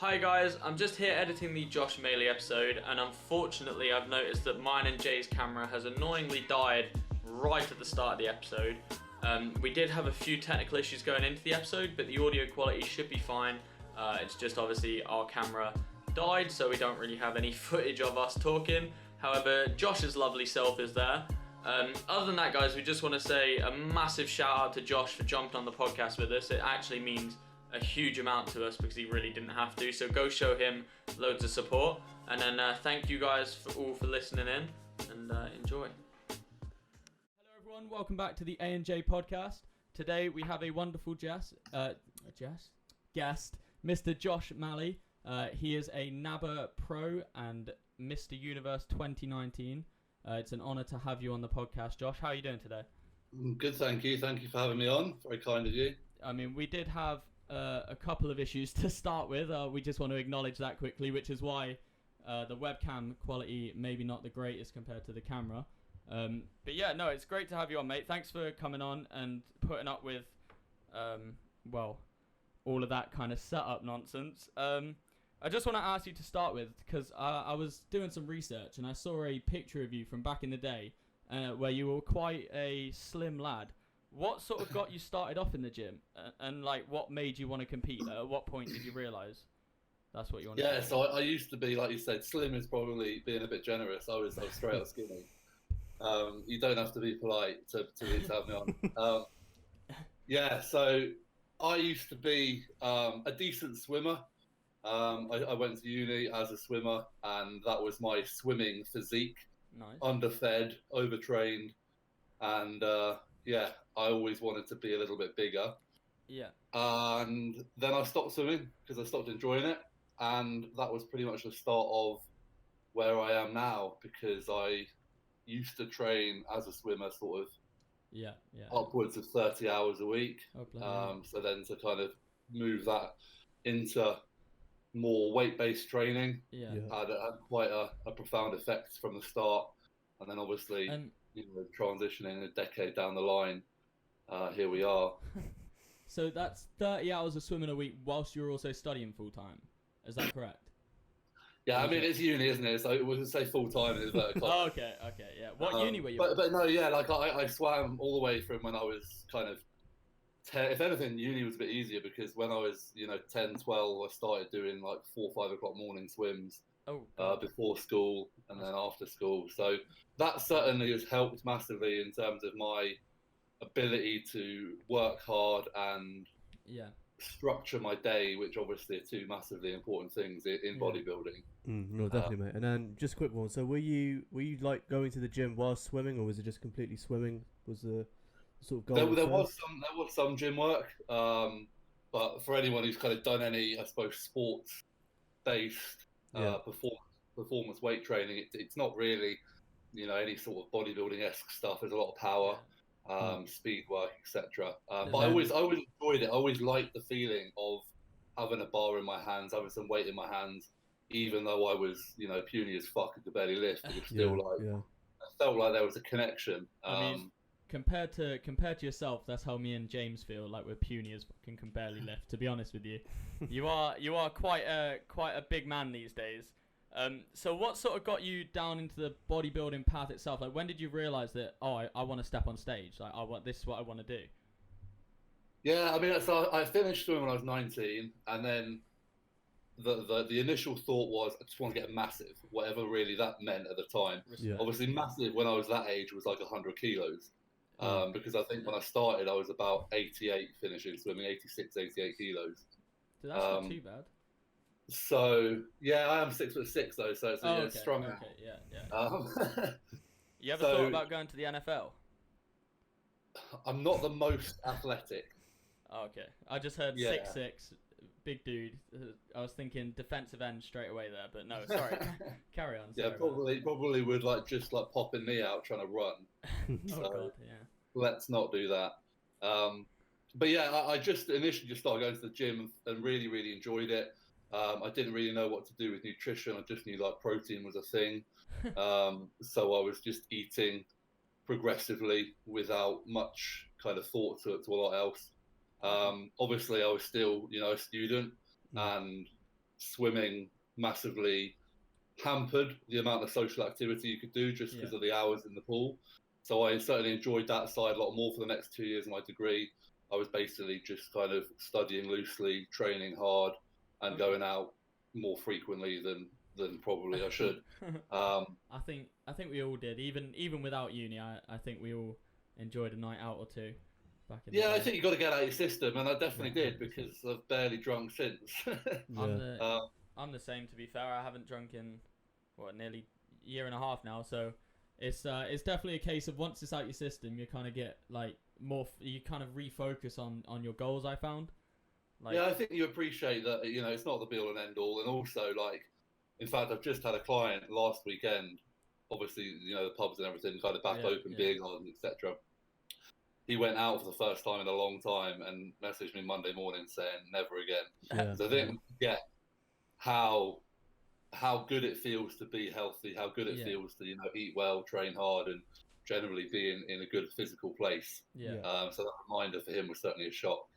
Hi guys, I'm just here editing the Josh MALEY episode, and unfortunately I've noticed that mine and Jay's camera has annoyingly died right at the start of the episode. We did have a few technical issues going into the episode, but the audio quality should be fine. It's just obviously our camera died, so we don't really have any footage of us talking. However, Josh's lovely self is there. Other than that, guys, we just want to say a massive shout out to Josh for jumping on the podcast with us. It actually means a huge amount to us because he really didn't have to. So go show him loads of support. And then thank you guys for listening in, and enjoy. Hello everyone, welcome back to the A&J podcast. Today we have a wonderful guest, Mr. Josh MALEY. He is a NABA Pro and Mr. Universe 2019. It's an honour to have you on the podcast, Josh. How are you doing today? Good, thank you. Thank you for having me on. Very kind of you. I mean, we did have a couple of issues to start with. We just want to acknowledge that quickly, which is why the webcam quality maybe not the greatest compared to the camera. But yeah, no, it's great to have you on, mate. Thanks for coming on and putting up with, all of that kind of setup nonsense. I just want to ask you to start with, because I was doing some research and I saw a picture of you from back in the day where you were quite a slim lad. What sort of got you started off in the gym, and like what made you want to compete? At what point did you realise that's what you wanted to do? Yeah, so I used to be, like you said, slim is probably being a bit generous. I was straight up skinny. You don't have to be polite to have me on. Yeah, so I used to be a decent swimmer. I went to uni as a swimmer, and that was my swimming physique. Nice. Underfed, overtrained, and yeah, I always wanted to be a little bit bigger. Yeah. And then I stopped swimming because I stopped enjoying it, and that was pretty much the start of where I am now, because I used to train as a swimmer sort of upwards of 30 hours a week. So then to kind of move that into more weight-based training had quite a profound effect from the start, and then obviously transitioning a decade down the line, here we are. So that's 30 hours of swimming a week whilst you're also studying full-time, is that correct? Yeah, I mean, it's uni, isn't it? So it wouldn't say full-time in inverted commas. Oh, okay, yeah. What uni were you at? But no, yeah, like I swam all the way from when I was kind of 10, if anything, uni was a bit easier, because when I was, 10, 12, I started doing like 4 or 5 o'clock morning swims before school and then after school. So that certainly has helped massively in terms of my ability to work hard and structure my day, which obviously are two massively important things in bodybuilding. No, definitely, mate. And then just a quick one. So were you like going to the gym while swimming, or was it just completely swimming? Was the sort of goal? There was some gym work, but for anyone who's kind of done any, I suppose, sports-based performance weight training, it's not really, any sort of bodybuilding-esque stuff. There's a lot of power, speed work, etc. But I always enjoyed it. I always liked the feeling of having a bar in my hands, having some weight in my hands, even though I was, puny as fuck and could barely lift. It was still I felt like there was a connection. I mean, compared to yourself, that's how me and James feel. Like we're puny as fucking can barely lift. To be honest with you, you are quite a big man these days. So what sort of got you down into the bodybuilding path itself? Like when did you realise that I want to step on stage? Like this is what I want to do. Yeah, I mean, so I finished swimming when I was 19, and then the initial thought was I just want to get massive, whatever really that meant at the time. Yeah. Obviously, massive when I was that age was like 100 kilos. Because I think when I started, I was about 88 finishing swimming, 86, 88 kilos. So that's not too bad. So, yeah, I am 6'6" though, so it's strong. Okay, yeah. You ever thought about going to the NFL? I'm not the most athletic. Oh, okay. I just heard 6'6", big dude. I was thinking defensive end straight away there, but no, sorry. Carry on. Yeah, probably would just pop a knee out trying to run. Oh God, yeah. Let's not do that. But yeah, I just initially started going to the gym and really, really enjoyed it. I didn't really know what to do with nutrition. I just knew like protein was a thing. So I was just eating progressively without much kind of thought to a lot else. Obviously, I was still, a student, and swimming massively hampered the amount of social activity you could do just because of the hours in the pool. So I certainly enjoyed that side a lot more for the next 2 years of my degree. I was basically just kind of studying loosely, training hard, and going out more frequently than probably I should. I think we all did. Even without uni, I think we all enjoyed a night out or two. Back in I think you got to get out of your system, and I definitely did because I've barely drunk since. I'm the same, to be fair. I haven't drunk in nearly a year and a half now, so it's definitely a case of once it's out your system, you kind of get like more. You kind of refocus on your goals. I found. I think you appreciate that. It's not the be all and end all, and also like, in fact, I've just had a client last weekend. Obviously, the pubs and everything kind of back open, beer garden, etc. He went out for the first time in a long time and messaged me Monday morning saying never again. So I think get how good it feels to be healthy, how good it feels to eat well, train hard, and generally be in a good physical place. So that reminder for him was certainly a shock.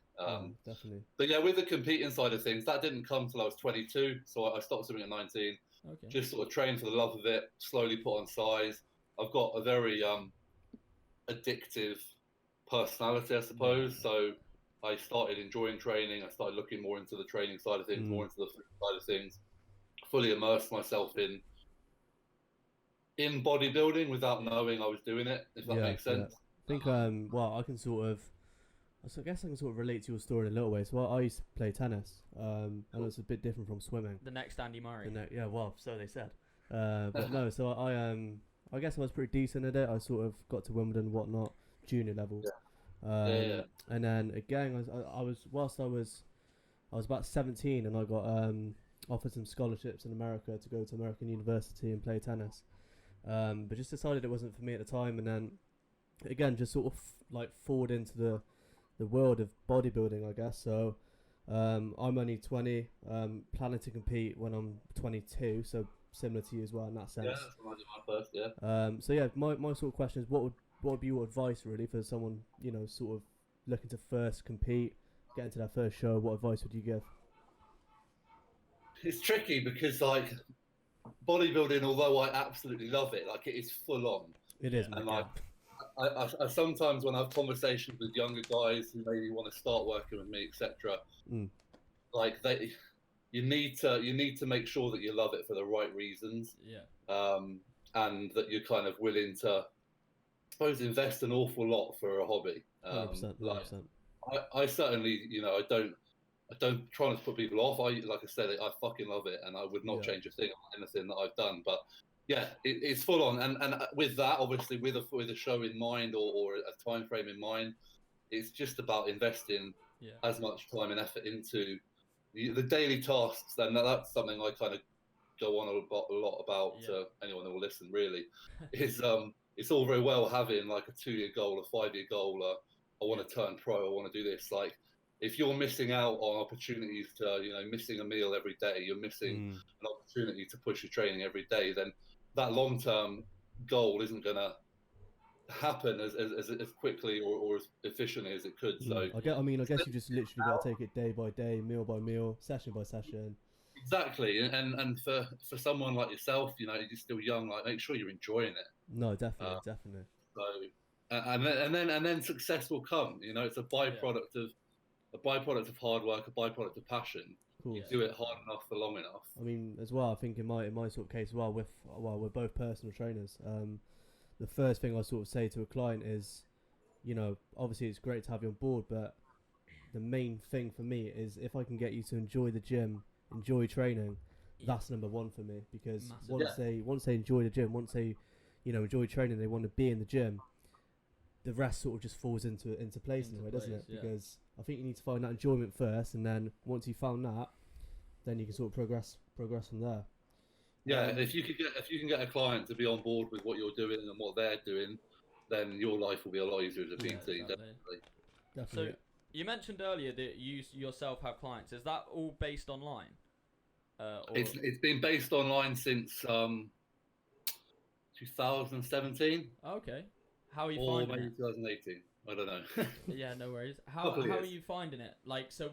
Definitely. But with the competing side of things, that didn't come till I was 22. So I stopped swimming at 19. Just sort of trained for the love of it, slowly put on size. I've got a very addictive personality, I suppose. So I started enjoying training. I started looking more into the training side of things, more into the food side of things. Fully immersed myself in bodybuilding without knowing I was doing it, if that makes sense. I think I guess I can sort of relate to your story in a little way. So I used to play tennis, and it's a bit different from swimming. The next Andy Murray. So they said. But no, so I guess I was pretty decent at it. I sort of got to Wimbledon and whatnot, junior levels. And then again, I was about 17, and I got offered some scholarships in America to go to American University and play tennis. But just decided it wasn't for me at the time, and then again just sort of like forward into the world of bodybuilding, I guess. So I'm only 20, planning to compete when I'm 22, so similar to you as well in that sense. Yeah, that's my first, so yeah, my sort of question is, what would be your advice really for someone sort of looking to first compete, get into their first show? What advice would you give? It's tricky because like bodybuilding, although I absolutely love it, like it is full on. It is, and like I sometimes when I have conversations with younger guys who maybe want to start working with me, etc. Like you need to make sure that you love it for the right reasons. And that you're kind of willing to, I suppose, invest an awful lot for a hobby. 100%. I certainly, I don't try not to put people off. Like I said, I fucking love it, and I would not change a thing on anything that I've done. But it's full on, and with that, obviously, with a show in mind or a time frame in mind, it's just about investing as much time and effort into the daily tasks. And that's something I kind of go on a lot about to anyone who will listen. Really, is it's all very well having like a 2-year goal, a 5-year goal. I want to turn pro. I want to do this. Like, if you're missing out on opportunities to, missing a meal every day, you're missing an opportunity to push your training every day, then that long-term goal isn't going to happen as quickly or as efficiently as it could. So I guess you just literally got to take it day by day, meal by meal, session by session. Exactly, and for someone like yourself, you're still young. Like, make sure you're enjoying it. No, definitely. So, and then success will come. It's a byproduct of hard work, a byproduct of passion. Cool. You do it hard enough for long enough. I mean, as well, I think in my sort of case as well, we're both personal trainers. The first thing I sort of say to a client is, obviously it's great to have you on board, but the main thing for me is if I can get you to enjoy the gym, enjoy training, that's number one for me. Because once they enjoy the gym, once they enjoy training, they want to be in the gym, the rest sort of just falls into place in a way, doesn't it? Because I think you need to find that enjoyment first, and then once you found that, then you can sort of progress from there. Yeah, if you can get a client to be on board with what you're doing and what they're doing, then your life will be a lot easier as a PT. Definitely. So you mentioned earlier that you yourself have clients. Is that all based online? It's been based online since 2017. Okay. How are you finding maybe it? 2018. I don't know. Yeah, no worries. How are you finding it? Like, so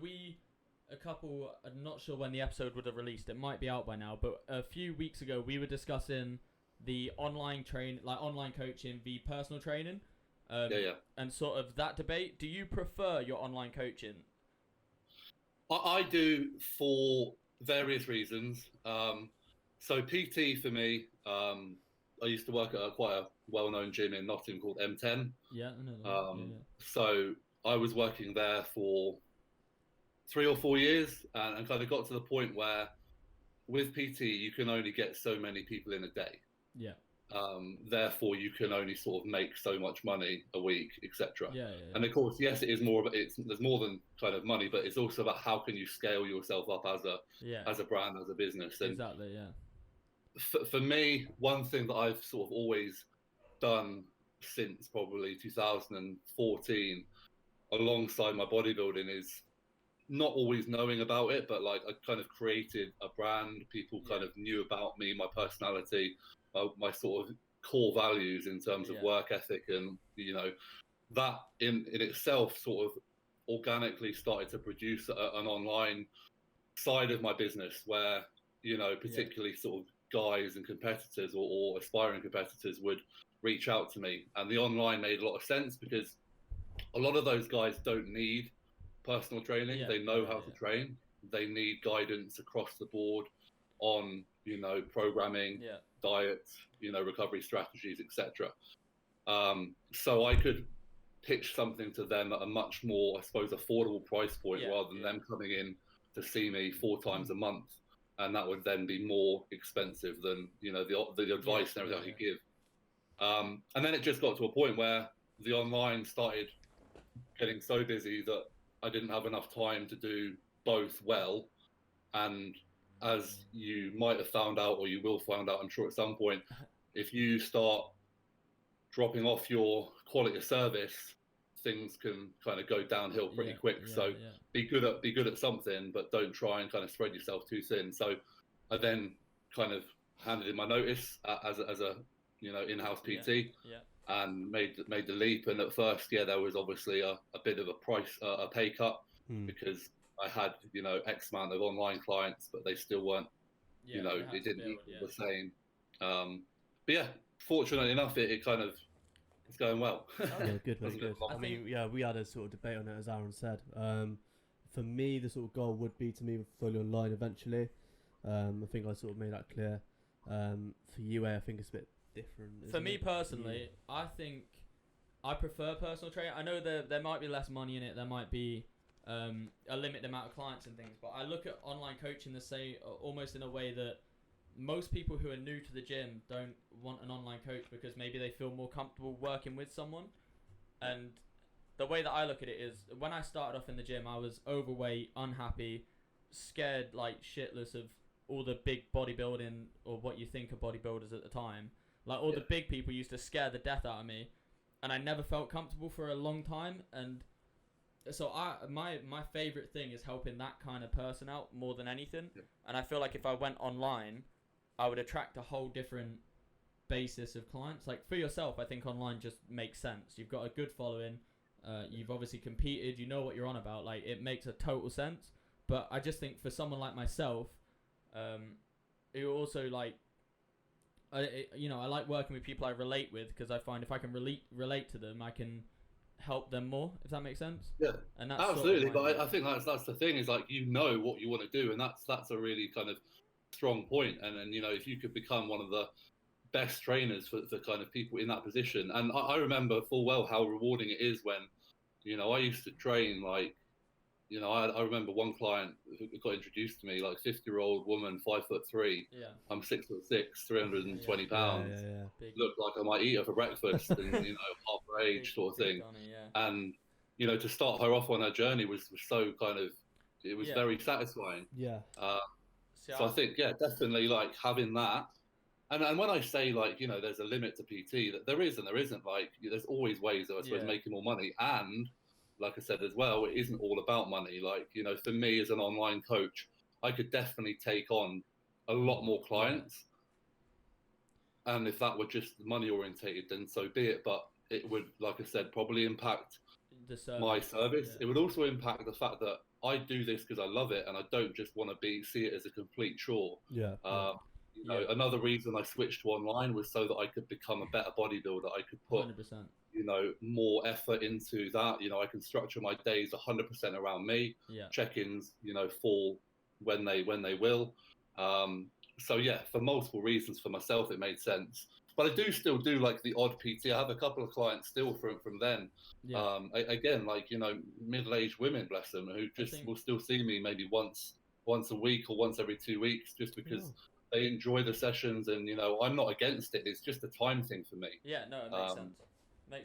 I'm not sure when the episode would have released. It might be out by now, but a few weeks ago we were discussing the online online coaching, the personal training, and sort of that debate. Do you prefer your online coaching? I do, for various reasons. So PT for me, I used to work at quite a well-known gym in Nottingham called M10. Yeah, I know that. So I was working there for 3 or 4 years, and kind of got to the point where with PT you can only get so many people in a day. Yeah. Therefore, you can only sort of make so much money a week, etc. Yeah. And of course, yes, it is more of there's more than kind of money, but it's also about how can you scale yourself up as a brand, as a business. And exactly. Yeah. For me, one thing that I've sort of always done since probably 2014, alongside my bodybuilding, is not always knowing about it, but like I kind of created a brand. People kind of knew about me, my personality, my sort of core values in terms of work ethic, and that in itself sort of organically started to produce an online side of my business where particularly sort of guys and competitors or aspiring competitors would reach out to me, and the online made a lot of sense because a lot of those guys don't need personal training. They know how to train. They need guidance across the board on programming, diet, recovery strategies, etc. So I could pitch something to them at a much more, I suppose, affordable price point, rather than them coming in to see me 4 times a month, and that would then be more expensive than the advice and everything I could give. And then it just got to a point where the online started getting so busy that I didn't have enough time to do both well. And as you might have found out, or you will find out, I'm sure, at some point, if you start dropping off your quality of service, things can kind of go downhill pretty quick. Be good at something, but don't try and kind of spread yourself too thin. So I then kind of handed in my notice as a in-house PT, and made the leap. And at first, there was obviously a bit of a pay cut, because I had X amount of online clients, but they still weren't it didn't equal the same. But fortunately enough, it kind of it's going well. Good. I mean, we had a sort of debate on it, as Aaron said. For me, the sort of goal would be to move fully online eventually. I think I sort of made that clear. For you, I think it's a bit different. For me personally, I think I prefer personal training. I know there might be less money in it. There might be a limited amount of clients and things, but I look at online coaching almost in a way that most people who are new to the gym don't want an online coach because maybe they feel more comfortable working with someone. And the way that I look at it is, when I started off in the gym, I was overweight, unhappy, scared like shitless of all the big bodybuilding, or what you think of bodybuilders at the time. Like all the big people used to scare the death out of me, and I never felt comfortable for a long time. And so my favorite thing is helping that kind of person out more than anything. And I feel like if I went online, I would attract a whole different basis of clients. Like for yourself, I think online just makes sense. You've got a good following. You've obviously competed. You know what you're on about. Like it makes a total sense. But I just think for someone like myself, who also like, I like working with people I relate with, because I find if I can relate to them, I can help them more, if that makes sense. And that's absolutely. But I think that's the thing, is like what you want to do, and that's a really kind of strong point. And if you could become one of the best trainers for kind of people in that position. And I remember full well how rewarding it is when I used to train like I remember one client who got introduced to me, like 50-year-old woman, 5'3". I'm 6'6", 320 pounds. Looked like I might eat her for breakfast, and half her age sort of thing. And to start her off on her journey was so kind of, it was very satisfying. So I think definitely like having that. And when I say like there's a limit to PT, that there is and there isn't. Like there's always ways of, I suppose, making more money. And like I said as well, it isn't all about money. Like, for me as an online coach, I could definitely take on a lot more clients. And if that were just money orientated, then so be it. But it would, like I said, probably impact my service. It would also impact the fact that I do this because I love it, and I don't just want to see it as a complete chore. Yeah. Another reason I switched to online was so that I could become a better bodybuilder. I could put 100%. more effort into that. I can structure my days 100% around me. Yeah. Check-ins, fall when they will. So yeah, for multiple reasons for myself, it made sense. But I do still do like the odd PT. I have a couple of clients still from then. Yeah. Again, like middle-aged women, bless them, who will still see me maybe once a week or once every 2 weeks, just because they enjoy the sessions, and I'm not against it. It's just a time thing for me. Yeah, no, it makes sense.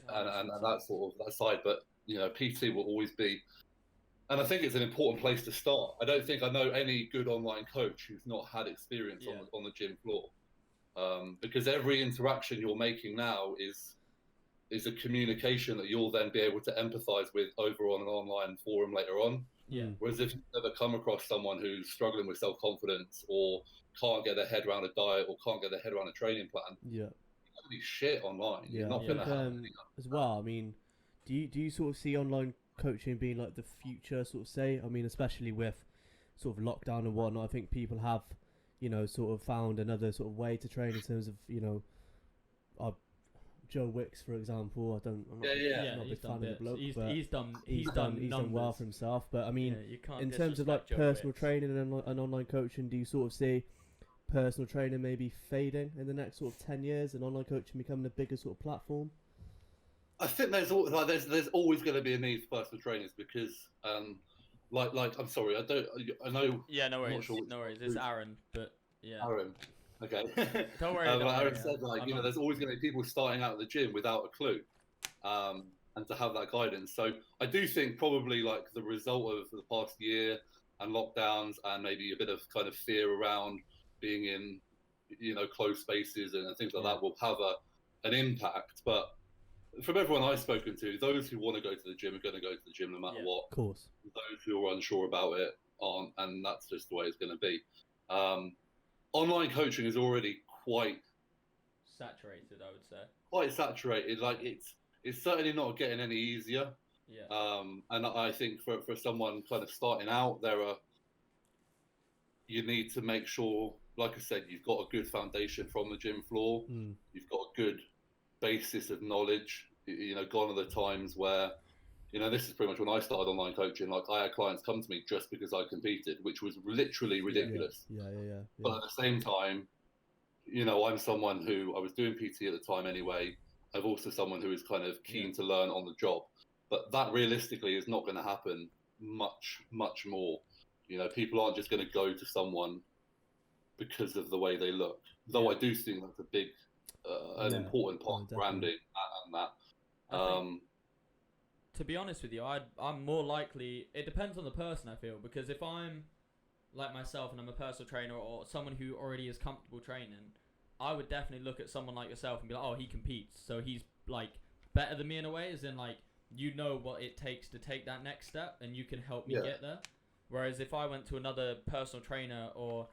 And that sort of that side, but PT will always be. And I think it's an important place to start. I don't think I know any good online coach who's not had experience on the gym floor, because every interaction you're making now is a communication that you'll then be able to empathize with over on an online forum later on. Yeah. Whereas if you've never come across someone who's struggling with self-confidence, or can't get their head around a diet, or can't get their head around a training plan, yeah, it's gonna be shit online. Yeah, You're not gonna have as well. I mean, do you sort of see online coaching being like the future, sort of say? I mean, especially with sort of lockdown and whatnot, I think people have, sort of found another sort of way to train in terms of, Joe Wicks, for example. I'm not a big fan of the bloke, he's done well for himself. But I mean, in terms of like personal training and online coaching, do you sort of see personal training maybe fading in the next sort of 10 years and online coaching becoming a bigger sort of platform? I think there's always going to be a need for personal trainers, because like I'm sorry, I know. Yeah, no worries. No worries. It's Aaron, but yeah. Aaron. Okay. Don't worry. Aaron said, there's always going to be people starting out at the gym without a clue, and to have that guidance. So I do think probably like the result of the past year and lockdowns, and maybe a bit of kind of fear around being in, closed spaces and things like that, will have an impact. But from everyone I've spoken to, those who want to go to the gym are going to go to the gym no matter what. Of course. Those who are unsure about it aren't, and that's just the way it's going to be. Online coaching is already quite saturated, I would say. Quite saturated. Like it's certainly not getting any easier. Yeah. And I think for someone kind of starting out, you need to make sure, like I said, you've got a good foundation from the gym floor. You've got a good basis of knowledge. Gone are the times where, this is pretty much when I started online coaching. Like, I had clients come to me just because I competed, which was literally ridiculous. Yeah. But at the same time, I'm someone who, I was doing PT at the time anyway. I'm also someone who is kind of keen to learn on the job. But that realistically is not going to happen much more. People aren't just going to go to someone because of the way they look. Though I do think that's a big, an important part of branding and that. To be honest with you, I'm more likely. It depends on the person, I feel, because if I'm like myself and I'm a personal trainer or someone who already is comfortable training, I would definitely look at someone like yourself and be like, oh, he competes, so he's like better than me in a way, as in like what it takes to take that next step, and you can help me get there. Whereas if I went to another personal trainer or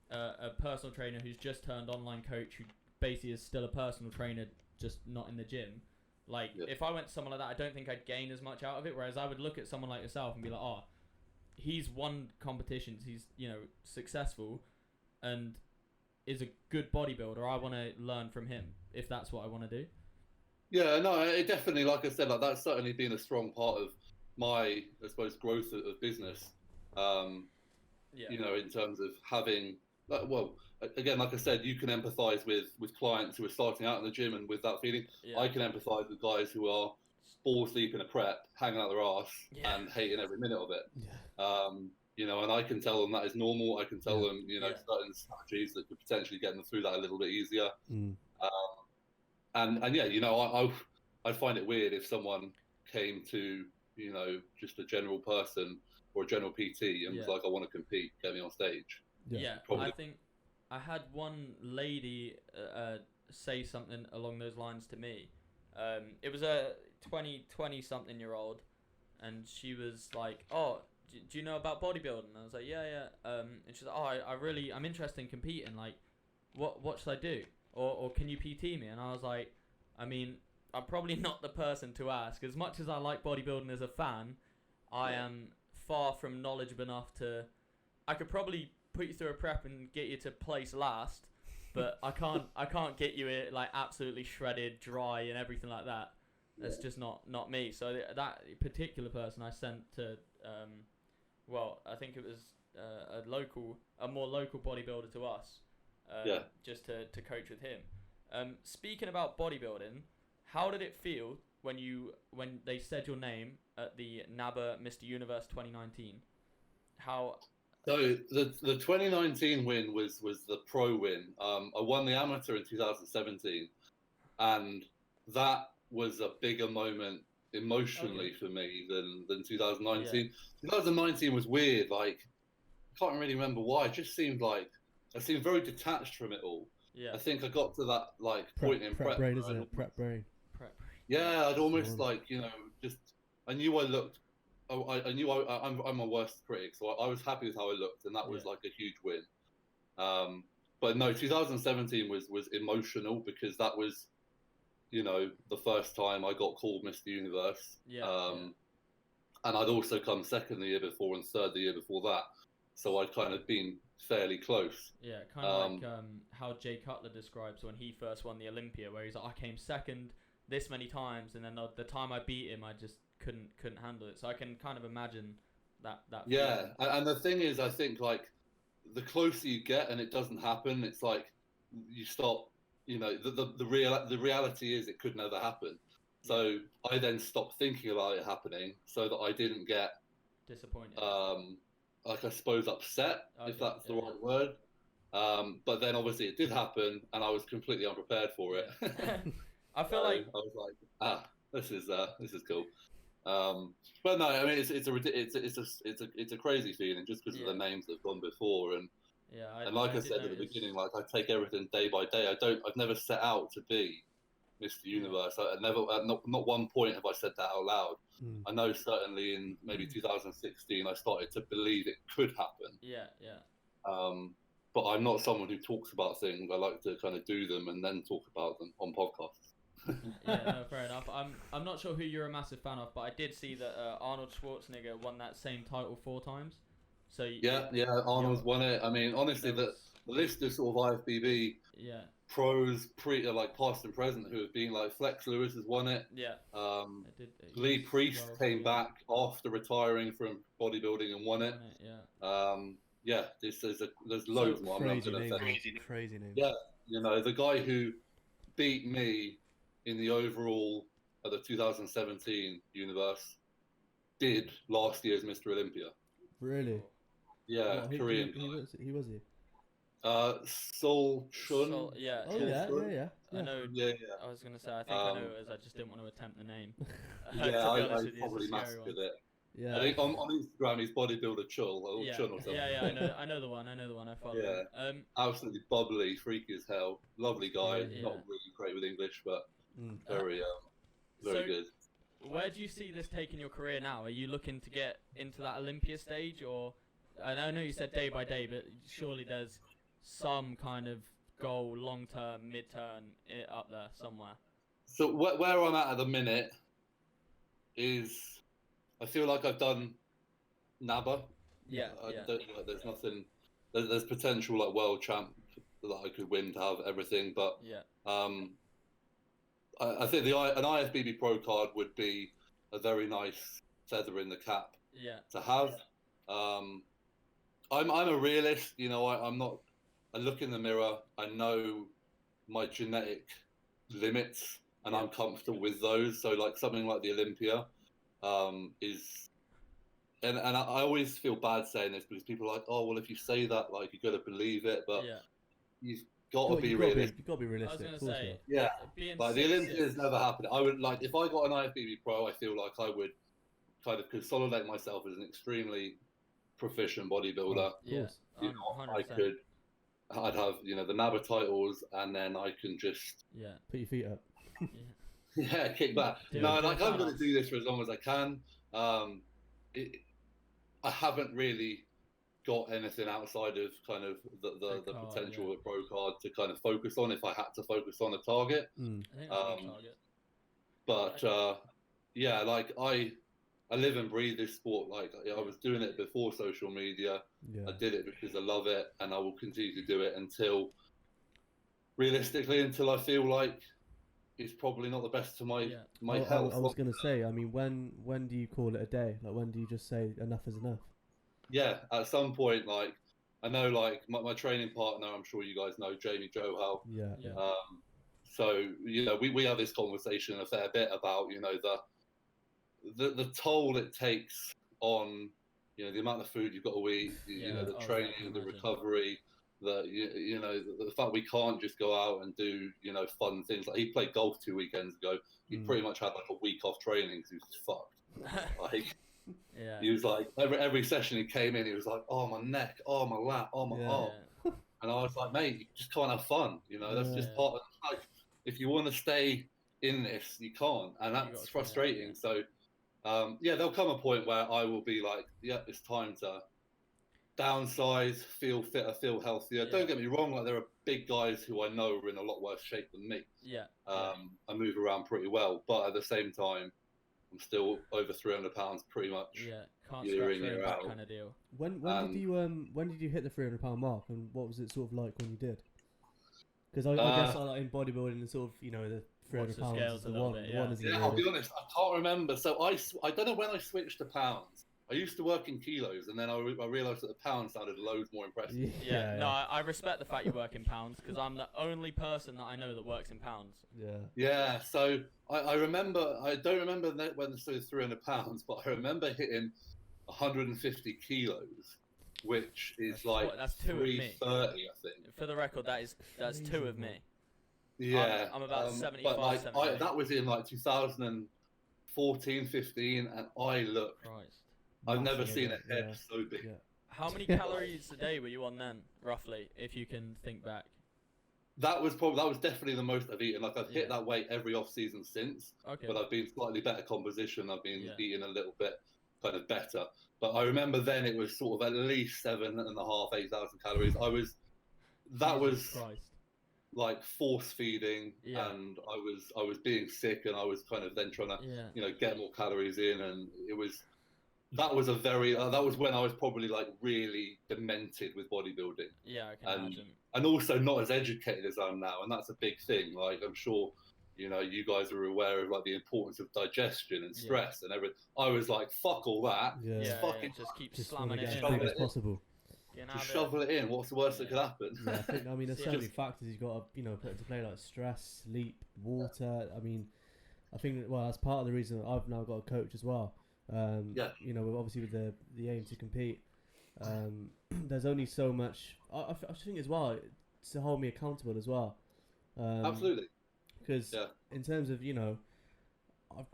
a personal trainer who's just turned online coach, who basically is still a personal trainer, just not in the gym. Like, if I went to someone like that, I don't think I'd gain as much out of it. Whereas I would look at someone like yourself and be like, oh, he's won competitions, he's, successful, and is a good bodybuilder. I want to learn from him, if that's what I want to do. Yeah, no, it definitely, like I said, like that's certainly been a strong part of my, I suppose, growth of business. In terms of having, again, like I said, you can empathise with clients who are starting out in the gym and with that feeling. Yeah. I can empathise with guys who are balls deep in a prep, hanging out their arse and hating every minute of it. Yeah. And I can tell them that is normal. I can tell them, certain strategies that could potentially get them through that a little bit easier. I find it weird if someone came to, just a general person or a general PT and was like, I want to compete, get me on stage. Yeah, I think I had one lady say something along those lines to me. It was a 20-something-year-old, and she was like, oh, do you know about bodybuilding? And I was like, yeah. And she's like, oh, I'm interested in competing. Like, what should I do? Or can you PT me? And I was like, I mean, I'm probably not the person to ask. As much as I like bodybuilding as a fan, I am far from knowledgeable enough to. I could probably put you through a prep and get you to place last, but I can't get you it like absolutely shredded, dry, and everything like that. That's just not me. So that particular person I sent to, well, I think it was a more local bodybuilder to us, just to coach with him. Speaking about bodybuilding, how did it feel when they said your name at the NABA Mr. Universe 2019? How? So the 2019 win was the pro win. I won the amateur in 2017, and that was a bigger moment emotionally for me than 2019. 2019 was weird. Like, I can't really remember why. It just seemed like I seemed very detached from it all. Yeah. I think I got to that like point in prep brain, isn't it? Prep brain. Yeah, I'd almost like, you know, just I knew I looked. I knew I'm my worst critic, so I was happy with how I looked, and that was like a huge win. But no, 2017 was emotional because that was, you know, the first time I got called Mr. Universe. And I'd also come second the year before and third the year before that, so I'd kind of been fairly close. Yeah, kind of like how Jay Cutler describes when he first won the Olympia, where he's like, I came second this many times, and then the time I beat him, I just couldn't handle it. So I can kind of imagine that yeah, and the thing is, I think like the closer you get and it doesn't happen, it's like you stop, you know, the reality is it could never happen. So I then stopped thinking about it happening so that I didn't get disappointed, like I suppose upset, if that's the right word. But then obviously it did happen and I was completely unprepared for it. I feel like I was like, this is cool. But no, I mean it's a crazy feeling just because of the names that have gone before, and and like I said at the beginning, like I take everything day by day. I've never set out to be Mr. Universe. I never, not one point have I said that out loud. I know certainly in maybe 2016 I started to believe it could happen. But I'm not someone who talks about things. I like to kind of do them and then talk about them on podcasts. No, fair enough. I'm not sure who you're a massive fan of, but I did see that Arnold Schwarzenegger won that same title 4 times. So Arnold's won it. I mean, honestly, the list of sort of IFBB pros, like past and present, who have been like Flex Lewis has won it. Lee Priest came back after retiring from bodybuilding and won it. There's loads more. Crazy name. Yeah, you know, the guy who beat me in the overall of the 2017 universe did last year's Mr. Olympia. Really? Yeah, Korean. Who was he? Sol Chun. Oh yeah. I know. I was gonna say I think I know it as I just didn't want to attempt the name. I probably mastered it. Yeah. I think on Instagram he's bodybuilder Chun or Chun or something. I know the one. I follow. Him. Absolutely bubbly, freaky as hell. Lovely guy. Not really great with English, but very good. Where do you see this taking your career now? Are you looking to get into that Olympia stage, or I know you said day by day, but surely there's some kind of goal, long term, mid term, up there somewhere. So where I'm at the minute is, I feel like I've done NABA. There's nothing. There's potential like world champ that I could win to have everything, but I think an IFBB Pro card would be a very nice feather in the cap to have. I'm a realist, you know. I'm not. I look in the mirror. I know my genetic limits, and I'm comfortable with those. So like something like the Olympia is, and I always feel bad saying this because people are like, oh well, if you say that, like you got to believe it, but you've got to be realistic. You've got to be realistic. I was gonna say, like the Olympia is never happening. I would like if I got an IFBB Pro, I feel like I would kind of consolidate myself as an extremely proficient bodybuilder. You know, I'd have, you know, the NABA titles, and then I can just put your feet up. Kick back. No, like I'm going to do this for as long as I can. I haven't really got anything outside of kind of the potential of a pro card to kind of focus on if I had to focus on a target. I think that's a target. But like I I live and breathe this sport. Like I was doing it before social media. Yeah. I did it because I love it, and I will continue to do it until, realistically, until I feel like it's probably not the best to my health. I was gonna say, I mean, when do you call it a day? Like, when do you just say enough is enough? Yeah, at some point, like I know, like my training partner, I'm sure you guys know, Jamie Johal. Yeah. So we have this conversation a fair bit about the toll it takes on the amount of food you've got to eat, the training, the recovery, the fact we can't just go out and do fun things. Like he played golf 2 weekends ago. He pretty much had like a week off training because he was just fucked. Like he was like every session he came in, he was like, oh my neck, oh my lat, oh my arm, and I was like, mate, you just can't have fun. That's just part of like if you want to stay in this, you can't, and that's frustrating. So there'll come a point where I will be like, yeah, it's time to downsize, feel fitter, feel healthier. Don't get me wrong, like there are big guys who I know are in a lot worse shape than me. I move around pretty well, but at the same time, I'm still over 300 pounds pretty much. Can't year in, year out. kind of deal. When did you hit the 300 pound mark, and what was it sort of like when you did? Because I guess like in bodybuilding, and sort of the 300 pounds is the one. I'll be honest, I can't remember. So I don't know when I switched to pounds. I used to work in kilos, and then I realised that the pound sounded loads more impressive. No, I respect the fact you work in pounds, because I'm the only person that I know that works in pounds. Yeah, so I remember, I don't remember when it was 300 pounds, but I remember hitting 150 kilos, which is that's 2 of me. 330, I think. For the record, that's 2 of me. Yeah. I'm about 75, but 78. that was in like 2014, 15, and I looked. Christ. I've never seen a head so big. How many calories a day were you on then, roughly, if you can think back? That was definitely the most I've eaten. Like I've hit that weight every off season since, but I've been slightly better composition. I've been eating a little bit kind of better. But I remember then it was sort of at least 7,500, 8,000 calories. That was Christ. Like force feeding, and I was being sick, and I was kind of then trying to get more calories in, and that was when I was probably like really demented with bodybuilding. Yeah, I can imagine. And also not as educated as I am now, and that's a big thing. Like I'm sure, you guys are aware of like the importance of digestion and stress and everything. I was like, fuck all that. Just keep slamming it in as big as possible. Just shovel it in. What's the worst that could happen? I mean, there's so many factors you've got to put into play, like stress, sleep, water. I mean, I think that's part of the reason I've now got a coach as well. Obviously with the aim to compete, there's only so much I think as well to hold me accountable as well. Absolutely, because in terms of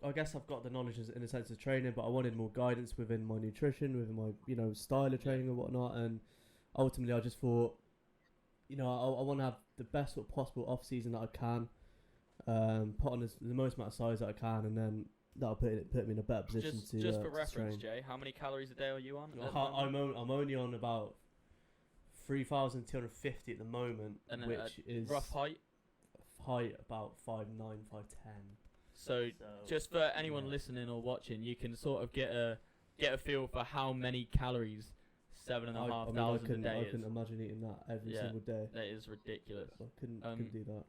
I guess I've got the knowledge in the sense of training, but I wanted more guidance within my nutrition, within my style of training and whatnot. And ultimately, I just thought, I want to have the best possible off season that I can, put on the most amount of size that I can, and then that'll put me in a better position to just for to reference, train. Jay, how many calories a day are you on? I'm only on about 3,250 at the moment, and which is rough height about 5'9", 5'10". So just for anyone listening or watching, you can sort of get a feel for how many calories 7,500 a day is. I couldn't imagine eating that every single day. That is ridiculous. I couldn't do that.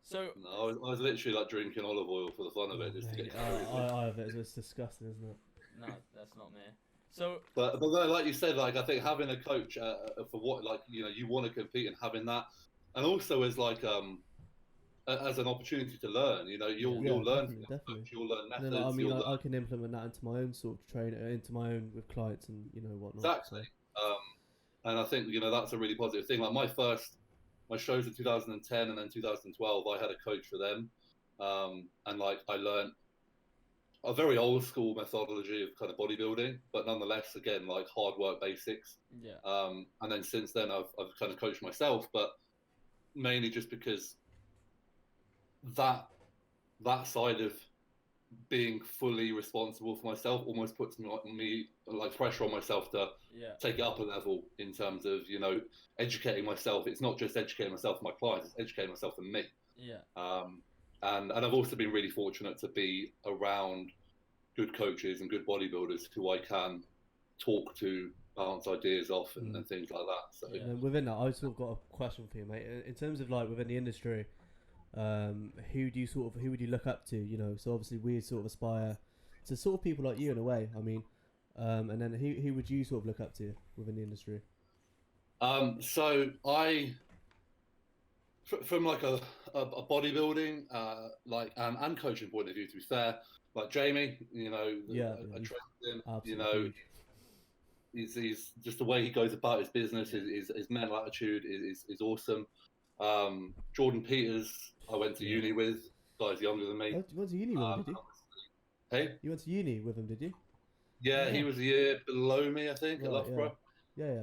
So no, I was literally like drinking olive oil for the fun of it, just to get calories. I have it. It's disgusting, isn't it? No, that's not me. So, but like you said, like I think having a coach for what you want to compete and having that, and also as like as an opportunity to learn, you'll learn. Definitely. You'll learn methods. No, I mean, I can implement that into my own sort of training, into my own with clients and whatnot. Exactly. So. And I think that's a really positive thing. Like my shows in 2010 and then 2012, I had a coach for them, and like I learned a very old school methodology of kind of bodybuilding, but nonetheless, again, like hard work basics. And then since then, I've kind of coached myself, but mainly just because that side of being fully responsible for myself almost puts me like pressure on myself to take it up a level in terms of educating myself. It's not just educating myself and my clients, it's educating myself and me. And I've also been really fortunate to be around good coaches and good bodybuilders who I can talk to, bounce ideas off, and things like that. So And then within that, I sort of got a question for you, mate. In terms of like within the industry, who would you look up to? You know, so obviously we sort of aspire to sort of people like you in a way. I mean, and then who would you sort of look up to within the industry? So from like a bodybuilding and coaching point of view, to be fair, like Jamie, you know, I trust him. Absolutely. You know, he's just the way he goes about his business, his mental attitude is awesome. Jordan Peters, I went to uni with. Guy's younger than me. You went to uni with him, did you? Hey? You went to uni with him, did you? Yeah, he was a year below me, I think, at Loughborough. Yeah.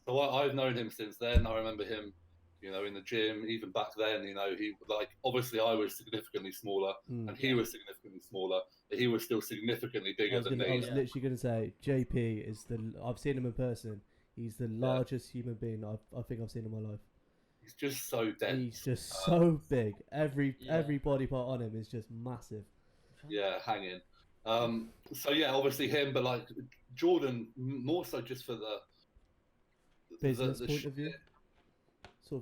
So I've known him since then. I remember him, you know, in the gym, even back then, you know, he like, obviously I was significantly smaller and he was significantly smaller, but he was still significantly bigger than me. I was literally going to say, JP is I've seen him in person. He's the largest human being I think I've seen in my life. He's just so dense. He's just so big. Every body part on him is just massive. Yeah, hanging. So yeah, obviously him, but like Jordan, more so just for the business point of view.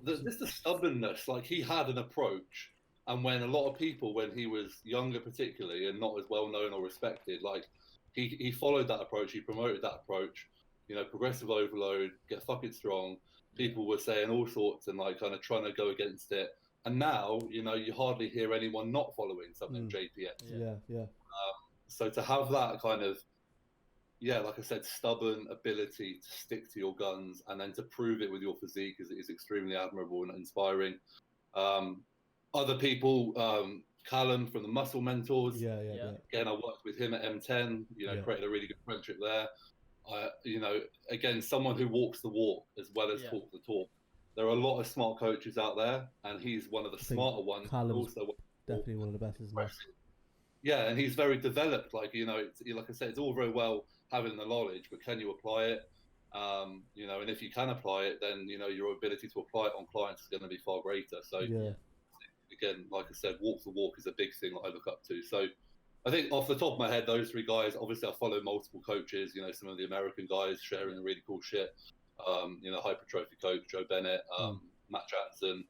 Just the stubbornness. Like he had an approach, and when a lot of people, when he was younger particularly, and not as well known or respected, like he followed that approach. He promoted that approach. You know, progressive overload, get fucking strong. People were saying all sorts and like kind of trying to go against it. And now, you know, you hardly hear anyone not following something JPX. Yeah. So to have that kind of, like I said, stubborn ability to stick to your guns and then to prove it with your physique is extremely admirable and inspiring. Other people, Callum from the Muscle Mentors. Yeah. Again, I worked with him at M10, you know, created a really good friendship there. You know, again, someone who walks the walk as well as talk the talk. There are a lot of smart coaches out there, and he's one of the smarter ones. Callum's also definitely one of the best, isn't he? Yeah, and he's very developed. Like, you know, like I said, it's all very well having the knowledge, but can you apply it? You know, and if you can apply it, then, you know, your ability to apply it on clients is going to be far greater. So, again, like I said, walk the walk is a big thing that I look up to. So, I think off the top of my head, those three guys, obviously I follow multiple coaches, you know, some of the American guys sharing the really cool shit. You know, hypertrophy coach Joe Bennett, Matt Jackson.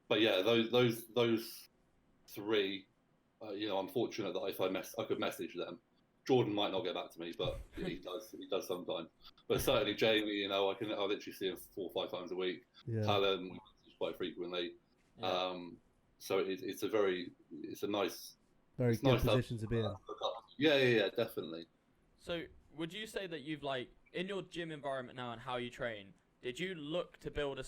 But yeah, those three, you know, I'm fortunate that if I could message them. Jordan might not get back to me, but he does sometimes. But certainly Jamie, you know, I literally see him 4 or 5 times a week. Callum, we message quite frequently. So it's a nice, very good nice position to be in. Yeah, definitely. So would you say that you've like, in your gym environment now and how you train, did you look to build a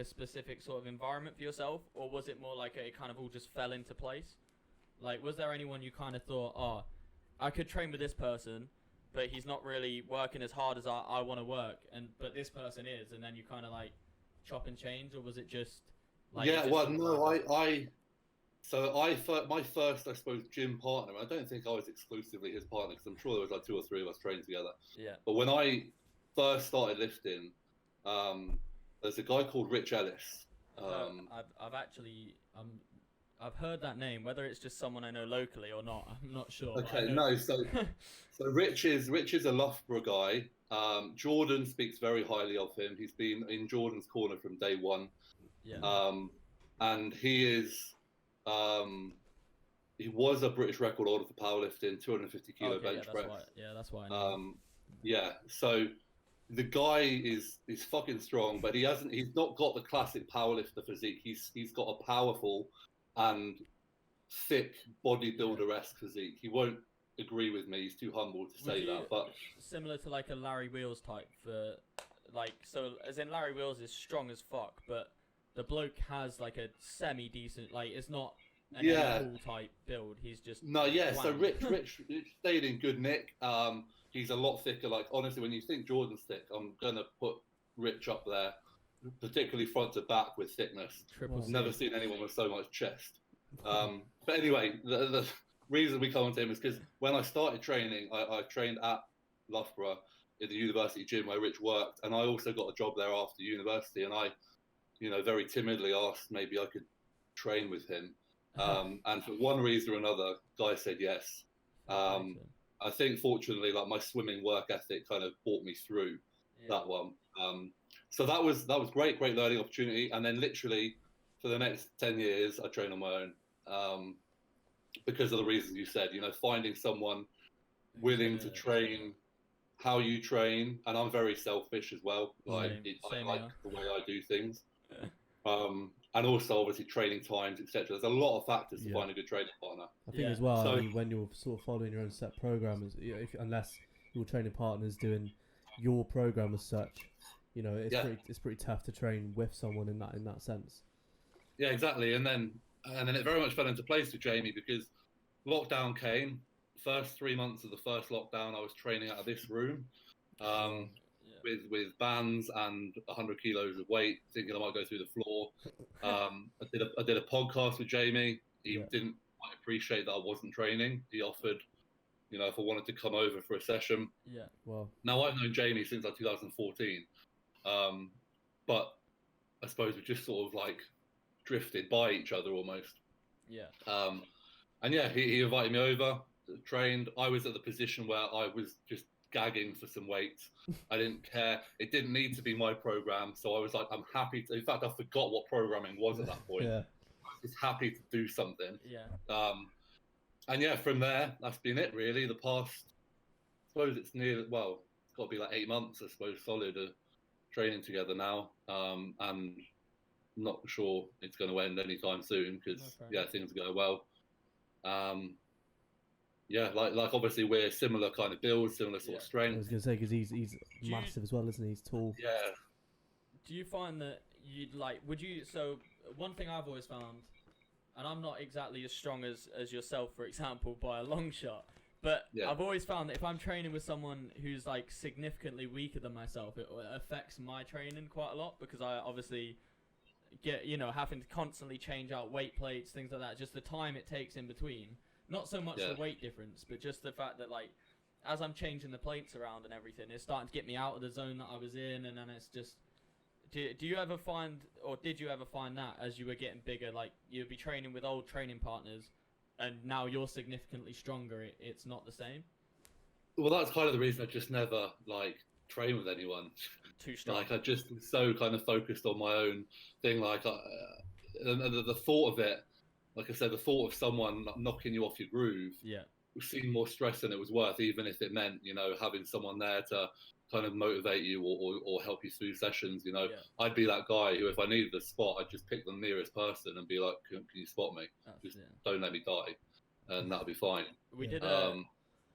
specific sort of environment for yourself, or was it more like it kind of all just fell into place? Like, was there anyone you kind of thought, oh, I could train with this person, but he's not really working as hard as I want to work, but this person is, and then you kind of like chop and change, or was it just like? Yeah, well, no, my first, I suppose, gym partner, I don't think I was exclusively his partner, because I'm sure there was like 2 or 3 of us training together. Yeah. But when I first started lifting, there's a guy called Rich Ellis. I've heard that name. Whether it's just someone I know locally or not, I'm not sure. Okay, no, so Rich is a Loughborough guy. Jordan speaks very highly of him. He's been in Jordan's corner from day one. Yeah. And he was a British record holder for powerlifting, 250 kilo bench press. That's why I know. So the guy is fucking strong, but he's not got the classic powerlifter physique. He's got a powerful and thick bodybuilder-esque physique. He won't agree with me. He's too humble to say that. But similar to like a Larry Wheels type, for like, so as in Larry Wheels is strong as fuck, but the bloke has like a semi-decent, like, it's not an cool type build. He's just So Rich stayed in good nick. He's a lot thicker. Like, honestly, when you think Jordan's thick, I'm gonna put Rich up there, particularly front to back with thickness. Triple C. Never seen anyone with so much chest. But anyway, the reason we come on to him is because when I started training, I trained at Loughborough in the university gym where Rich worked, and I also got a job there after university, and I, you know, very timidly asked maybe I could train with him. And for one reason or another, Guy said yes. I think fortunately, like my swimming work ethic kind of brought me through that one. So that was great learning opportunity. And then literally for the next 10 years, I train on my own, because of the reasons you said. You know, finding someone willing to train how you train, and I'm very selfish as well. Like I like the way I do things. And also obviously training times, etc. There's a lot of factors to find a good training partner. I think as well, I mean, when you're sort of following your own set program, unless your training partner is doing your program as such, you know, it's pretty tough to train with someone in that sense. Yeah, exactly. And then it very much fell into place with Jamie because lockdown came. First 3 months of the first lockdown, I was training out of this room. With bands and 100 kilos of weight, thinking I might go through the floor. I did a podcast with Jamie. He didn't quite appreciate that I wasn't training. He offered, you know, if I wanted to come over for a session. Yeah. Wow. Now I've known Jamie since like 2014, but I suppose we just sort of like drifted by each other almost. Yeah. And yeah, he invited me over, trained. I was at the position where I was just gagging for some weights. I didn't care. It didn't need to be my program, so I was like, I'm happy to. In fact, I forgot what programming was at that point. I was just happy to do something. And yeah, from there, that's been it really. The past, I suppose it's it's got to be like 8 months, I suppose, solid of training together now. And not sure it's going to end anytime soon because things are going well. Like obviously we're similar kind of build, similar sort of strength. I was going to say because he's massive as well, isn't he? He's tall. Yeah. Do you find that you'd like? Would you? So one thing I've always found, and I'm not exactly as strong as yourself, for example, by a long shot. But I've always found that if I'm training with someone who's like significantly weaker than myself, it affects my training quite a lot because I obviously get, you know, having to constantly change out weight plates, things like that. Just the time it takes in between. Not so much the weight difference, but just the fact that, like, as I'm changing the plates around and everything, it's starting to get me out of the zone that I was in, and then it's just... Do you ever find, or did you ever find that as you were getting bigger, like, you'd be training with old training partners, and now you're significantly stronger, it's not the same? Well, that's kind of the reason I just never, like, train with anyone. Too strong. Like, I just so kind of focused on my own thing, like, and the thought of it, like I said, the thought of someone knocking you off your groove seemed more stress than it was worth, even if it meant, you know, having someone there to kind of motivate you or help you through sessions, you know. I'd be that guy who, if I needed a spot, I'd just pick the nearest person and be like, can you spot me? Don't let me die, and that'll be fine. We did a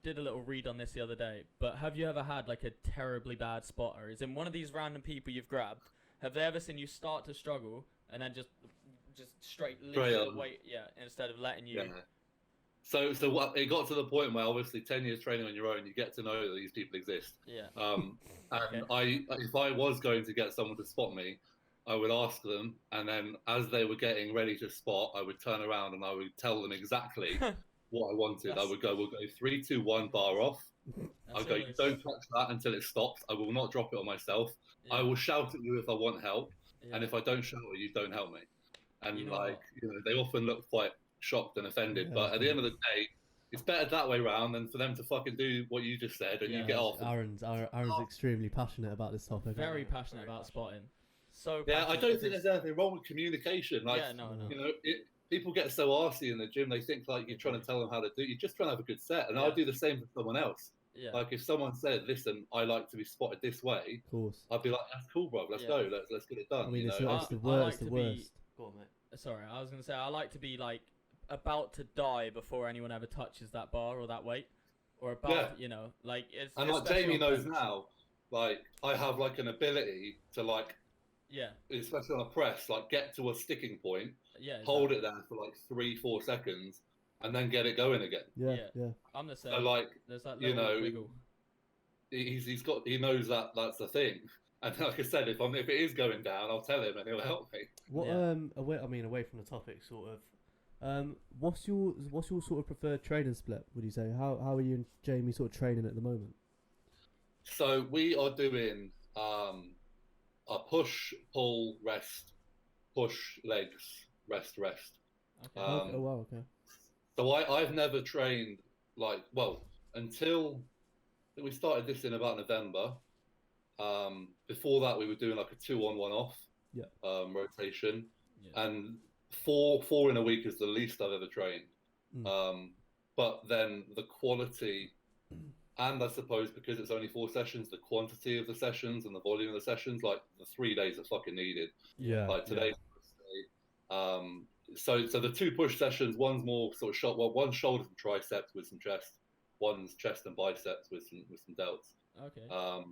little read on this the other day, but have you ever had like a terribly bad spotter? Is in one of these random people you've grabbed, have they ever seen you start to struggle and then just straight lift the weight, instead of letting you... So what, it got to the point where obviously 10 years training on your own, you get to know that these people exist. If I was going to get someone to spot me, I would ask them, and then as they were getting ready to spot, I would turn around and I would tell them exactly what I wanted. I would go, we'll go 3, 2, 1, bar off. I'll go, you don't touch that until it stops. I will not drop it on myself. I will shout at you if I want help, and if I don't shout at you, don't help me. And they often look quite shocked and offended, but at the end of the day, it's better that way round than for them to fucking do what you just said and you get off. Aaron's extremely passionate about this topic. Very passionate about spotting. So I don't think there's anything wrong with communication. Like, no. You know, people get so arsey in the gym, they think like you're trying to tell them how to do it. You're just trying to have a good set, and I'll do the same for someone else. Like if someone said, "Listen, I like to be spotted this way," of course, I'd be like, "That's cool, bro. Let's go. Let's get it done." I mean, you it's know? the worst. Go on, mate. Sorry, I was gonna say I like to be like about to die before anyone ever touches that bar or that weight, or about you know, like it's. And like Jamie knows now, like I have like an ability to like, especially on a press, like get to a sticking point, hold it there for like 3-4 seconds, and then get it going again. Yeah. I'm the same. So like, there's that little wiggle. He knows that that's the thing. And like I said, if it is going down, I'll tell him and he'll help me. What away from the topic, sort of. What's your sort of preferred training split? Would you say how are you and Jamie sort of training at the moment? So we are doing a push, pull, rest, push, legs, rest. Okay. Oh wow, okay. So I've never trained like, well, until I think we started this in about November. Before that, we were doing like a 2-on, 1-off rotation, Yeah. and four in a week is the least I've ever trained. Mm. But then the quality, and I suppose because it's only 4 sessions, the quantity of the sessions and the volume of the sessions, like the 3 days are fucking needed. Yeah. Like today, so the 2 push sessions, one's more sort of one's shoulders and triceps with some chest, one's chest and biceps with some delts. Okay.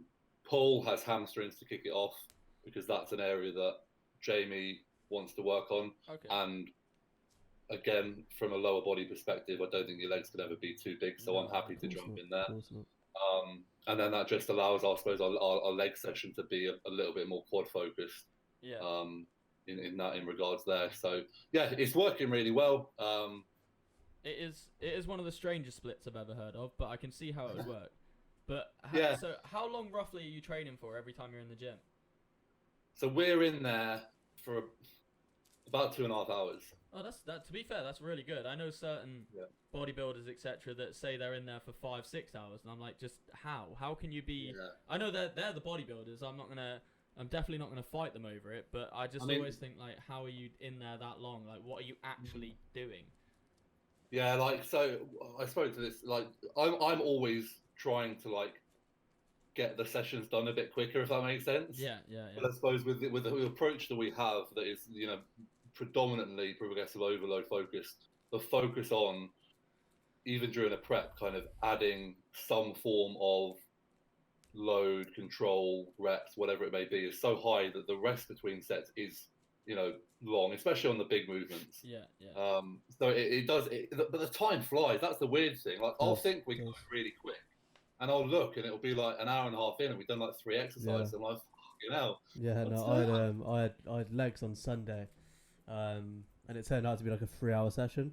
Pull has hamstrings to kick it off because that's an area that Jamie wants to work on. Okay. And again, from a lower body perspective, I don't think your legs could ever be too big, so I'm happy to jump in there. And then that just allows, I suppose, our leg session to be a little bit more quad focused. Yeah. In regards there. So yeah, it's working really well. It is one of the strangest splits I've ever heard of, but I can see how it would work. But so how long roughly are you training for every time you're in the gym? So we're in there for about 2.5 hours. Oh, that. To be fair, that's really good. I know certain bodybuilders, etc., that say they're in there for 5-6 hours, and I'm like, just how? How can you be? Yeah. I know they're the bodybuilders. I'm definitely not gonna fight them over it. But I always think, like, how are you in there that long? Like, what are you actually doing? Yeah, like, so I spoke to this. Like, I'm always trying to like get the sessions done a bit quicker, if that makes sense. Yeah. But I suppose with the approach that we have, that is, you know, predominantly progressive overload focused, the focus on, even during a prep, kind of adding some form of load, control, reps, whatever it may be, is so high that the rest between sets is, you know, long, especially on the big movements. Yeah. So it does, but the time flies. That's the weird thing. Like, I'll think we go really quick, and I'll look, and it'll be like an hour and a half in, and we've done like 3 exercises. I'm like, fucking hell. Yeah, no, I had legs on Sunday, and it turned out to be like a 3-hour session,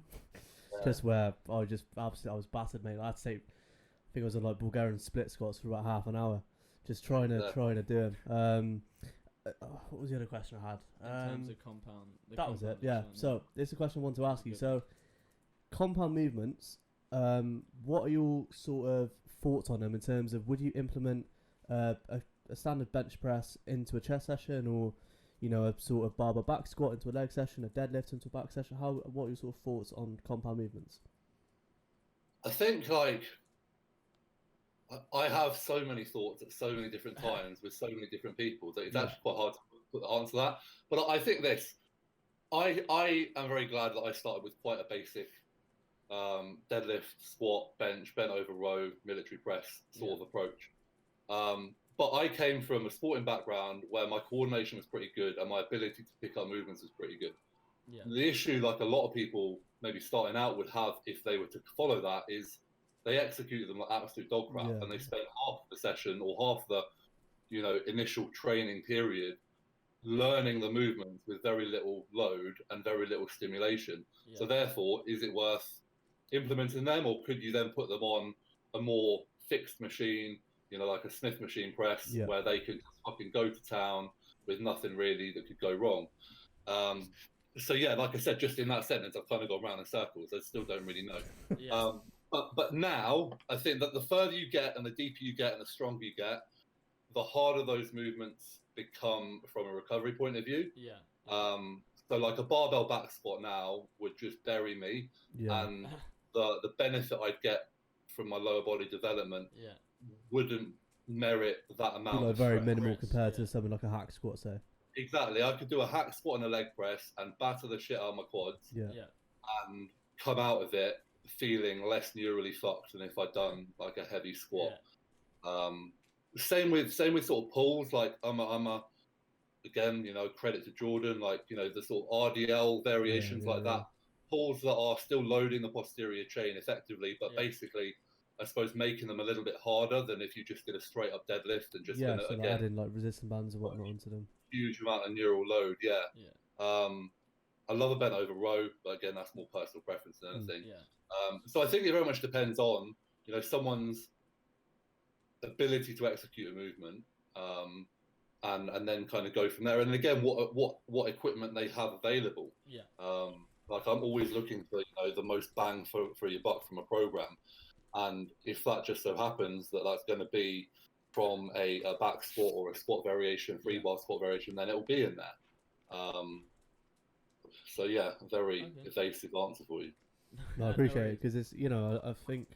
just where I was battered, mate. I had to take, I think I was on like Bulgarian split squats for about half an hour, just trying to do them. What was the other question I had? In terms of compound. That was it. Yeah. So this is a question I want to ask you. So, compound movements. What are your sort of thoughts on them in terms of, would you implement a standard bench press into a chest session, or, you know, a sort of barbell back squat into a leg session, a deadlift into a back session? What are your sort of thoughts on compound movements? I think, like, I have so many thoughts at so many different times with so many different people that it's actually quite hard to answer that. But I think this, I am very glad that I started with quite a basic deadlift, squat, bench, bent over row, military press sort of approach. But I came from a sporting background where my coordination was pretty good and my ability to pick up movements was pretty good. Yeah. The issue, like a lot of people maybe starting out would have if they were to follow that, is they executed them like absolute dog crap, and they spent half the session or half the, you know, initial training period learning the movements with very little load and very little stimulation. Yeah. So therefore, is it worth implementing them, or could you then put them on a more fixed machine, you know, like a Smith machine press, where they could fucking go to town with nothing really that could go wrong? So yeah, like I said, just in that sentence, I've kind of gone round in circles. I still don't really know. But now I think that the further you get and the deeper you get and the stronger you get, the harder those movements become from a recovery point of view. Yeah. So like a barbell back squat now would just bury me, and the benefit I'd get from my lower body development wouldn't merit that amount. Like very minimal compared to something like a hack squat, say. Exactly. I could do a hack squat and a leg press and batter the shit out of my quads. And come out of it feeling less neurally fucked than if I'd done like a heavy squat. Same with sort of pulls. Like I'm a again, you know, credit to Jordan, like, you know, the sort of RDL variations that, pulls that are still loading the posterior chain effectively, but basically, I suppose, making them a little bit harder than if you just did a straight up deadlift and just so again, adding like resistance bands and whatnot onto them. Huge amount of neural load. I love a bent over row, but again, that's more personal preference than anything. So I think it very much depends on, you know, someone's ability to execute a movement, and then kind of go from there. And again, what equipment they have available. Like I'm always looking for the most bang for your buck from a program, and if that just so happens that that's going to be from a back squat or a squat variation, free bar squat variation, then it will be in there. So yeah, very evasive answer for you. No, I appreciate it because it's I think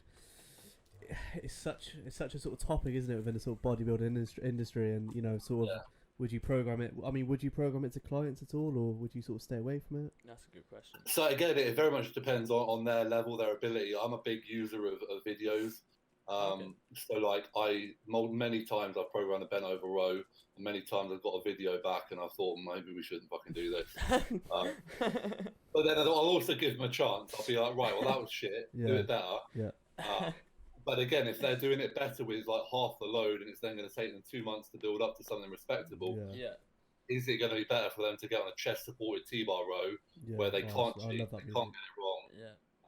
it's such a sort of topic, isn't it, within the sort of bodybuilding industry, and sort of would you program it? I mean, would you program it to clients at all, or would you sort of stay away from it? That's a good question. So again, it very much depends on their level, their ability. I'm a big user of videos. So like many times I've programmed a bent over row, and many times I've got a video back and I thought maybe we shouldn't fucking do this. But then I'll also give them a chance. I'll be like, right, well that was shit, do it better. Yeah. But again, if they're doing it better with like half the load and it's then going to take them 2 months to build up to something respectable, is it going to be better for them to get on a chest supported T-bar row where they can't cheat, they can't get it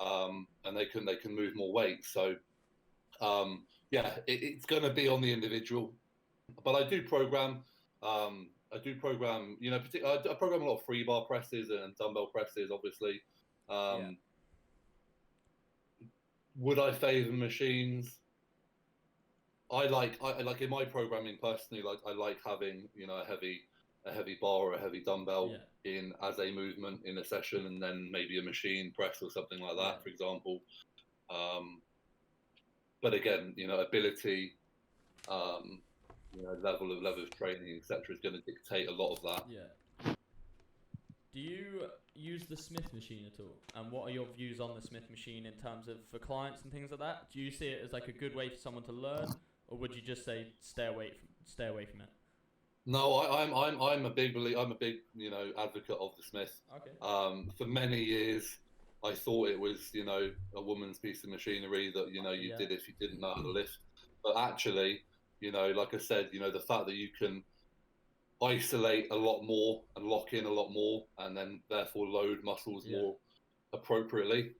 wrong, and they can move more weight. So it's going to be on the individual. But I do program. I program a lot of free bar presses and dumbbell presses, obviously. Would I favour machines? I like in my programming personally, like I like having a heavy bar or a heavy dumbbell in as a movement in a session, and then maybe a machine press or something like that, for example. But again, ability, level of training, etc., is going to dictate a lot of that. Yeah. Do you use the Smith machine at all? And what are your views on the Smith machine in terms of for clients and things like that? Do you see it as like a good way for someone to learn, or would you just say stay away from it? No, I'm a big advocate of the Smith. Okay. For many years, I thought it was a woman's piece of machinery that you did if you didn't know how to lift. But actually, like I said, the fact that you can isolate a lot more and lock in a lot more, and then therefore load muscles more appropriately.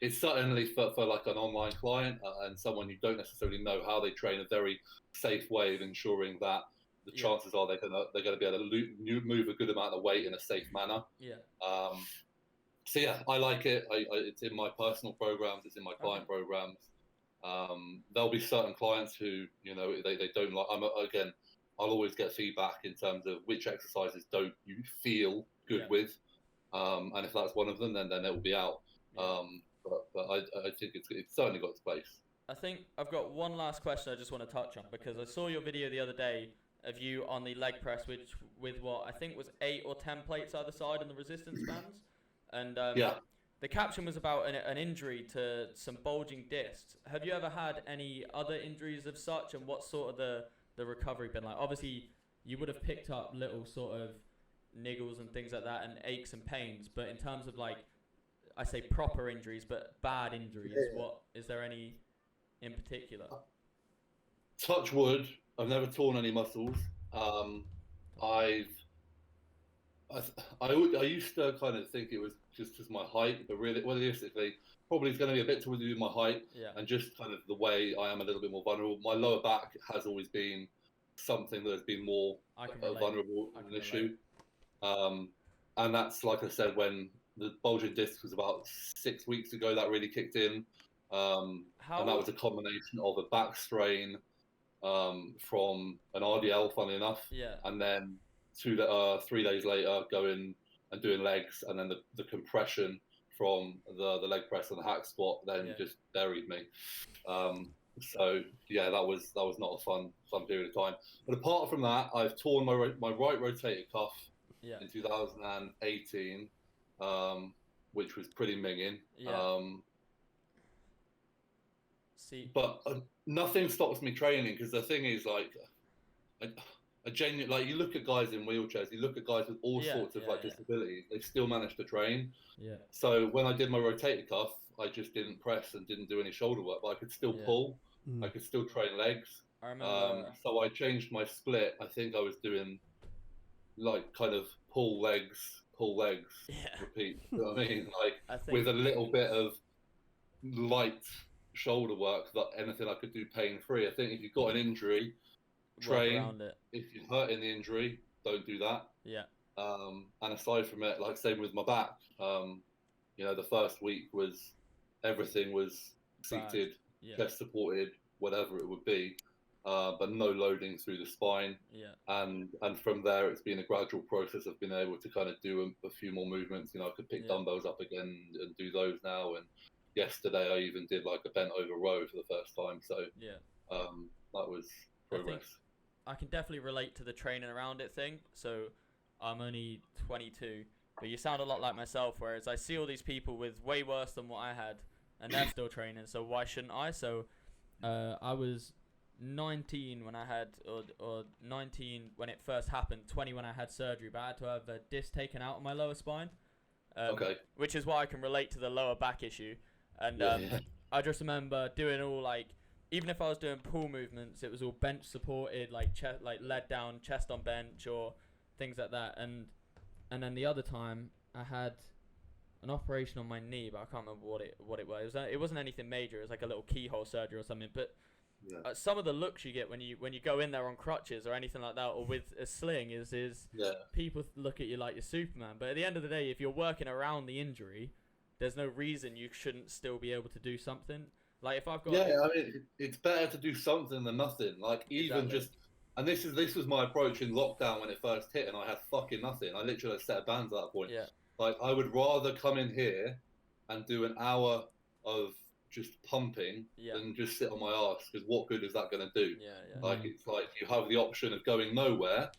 It's certainly for like an online client and someone you don't necessarily know how they train, a very safe way of ensuring that the chances are they're gonna be able to move a good amount of weight in a safe manner. So yeah, I like it. It's in my personal programs. It's in my client programs. There'll be certain clients who they don't like. I'll always get feedback in terms of which exercises don't you feel good with, and if that's one of them, then it will be out. But I think it's certainly got its place. I think I've got one last question I just want to touch on, because I saw your video the other day of you on the leg press, with what I think was 8 or 10 plates either side and the resistance bands, and the caption was about an injury to some bulging discs. Have you ever had any other injuries of such, and what sort of the recovery been like? Obviously, you would have picked up little sort of niggles and things like that and aches and pains, but in terms of like, I say proper injuries, but bad injuries, what is there any in particular? Touch wood, I've never torn any muscles. I used to kind of think it was just my height, but realistically, probably it's going to be a bit to do with my height and just kind of the way I am a little bit more vulnerable. My lower back has always been something that has been more vulnerable an issue. And that's, like I said, when the bulging disc was about 6 weeks ago, that really kicked in. And that was a combination of a back strain from an RDL, funnily enough, and then 3 days later going and doing legs, and then the compression from the leg press and the hack squat then just buried me. So yeah, that was not a fun period of time. But apart from that, I've torn my right rotator cuff in 2018, which was pretty minging. But nothing stops me training, because the thing is, like, a genuine, like, you look at guys in wheelchairs, you look at guys with all sorts of disabilities, they still manage to train. So when I did my rotator cuff, I just didn't press and didn't do any shoulder work, but I could still pull. I could still train legs. I remember. So I changed my split. I think I was doing like kind of pull legs, repeat. You know what I mean? Like with a little bit of light shoulder work, that anything I could do pain free. I think if you've got an injury, train. If you're hurting the injury, don't do that. And aside from it, like same with my back, You know, the first week was everything was seated, Yeah. chest supported, whatever it would be, but no loading through the spine. Yeah. And from there, it's been a gradual process of being able to kind of do a few more movements. You know, I could pick dumbbells up again and do those now. And yesterday, I even did like a bent over row for the first time. So that was progress. I can definitely relate to the training around it thing. So I'm only 22, but you sound a lot like myself, whereas I see all these people with way worse than what I had, and they're still training, so why shouldn't I? So I was 19 when I had, or 19 when it first happened, 20 when I had surgery, but I had to have a disc taken out of my lower spine, which is why I can relate to the lower back issue. And I just remember doing all like, even if I was doing pull movements, it was all bench supported, like lead down, chest on bench, or things like that. And then the other time I had an operation on my knee, but I can't remember what it was. It wasn't anything major. It was like a little keyhole surgery or something. But some of the looks you get when you go in there on crutches or anything like that, or with a sling, is people look at you like you're Superman. But at the end of the day, if you're working around the injury, there's no reason you shouldn't still be able to do something. Like if I've got I mean, it's better to do something than nothing. Like even just, and this was my approach in lockdown when it first hit, and I had fucking nothing. I literally had a set of bands at that point. Yeah. Like I would rather come in here and do an hour of just pumping than just sit on my ass, because what good is that going to do? Like it's like you have the option of going nowhere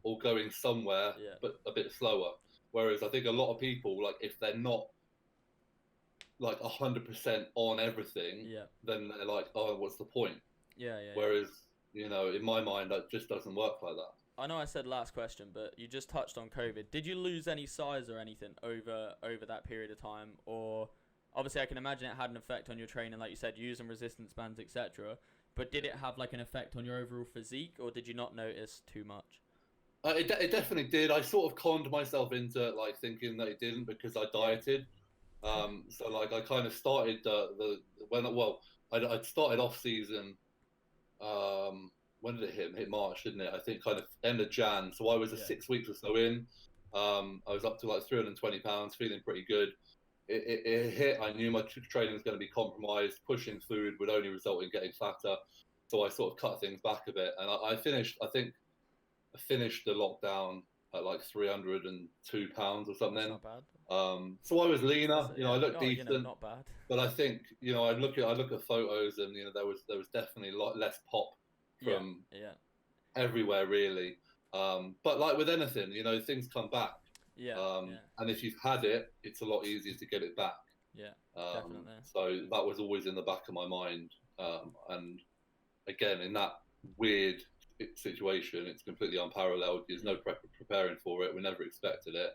or going somewhere, but a bit slower. Whereas I think a lot of people, like if they're not like 100% on everything, then they're like, oh, what's the point? Whereas, you know, in my mind, that just doesn't work like that. I know I said last question, but you just touched on COVID. Did you lose any size or anything over that period of time? Or obviously I can imagine it had an effect on your training, like you said, using resistance bands, etc. But did it have like an effect on your overall physique, or did you not notice too much? It definitely did. I sort of conned myself into like thinking that it didn't, because I dieted. So like I kind of started I'd started off season. When did it hit? It hit March, didn't it? I think kind of end of Jan. So I was 6 weeks or so in. I was up to like 320 pounds, feeling pretty good. It hit. I knew my training was going to be compromised. Pushing food would only result in getting fatter. So I sort of cut things back a bit, and I finished the lockdown at like 302 pounds or something. That's not bad. So I was leaner, you know, I looked decent, you know, not bad. but I think, you know, I look at photos, and you know, there was definitely a lot less pop from everywhere really. But like with anything, you know, things come back. And if you've had it, it's a lot easier to get it back. Definitely. So that was always in the back of my mind. And again, in that weird situation, it's completely unparalleled. There's no preparing for it. We never expected it.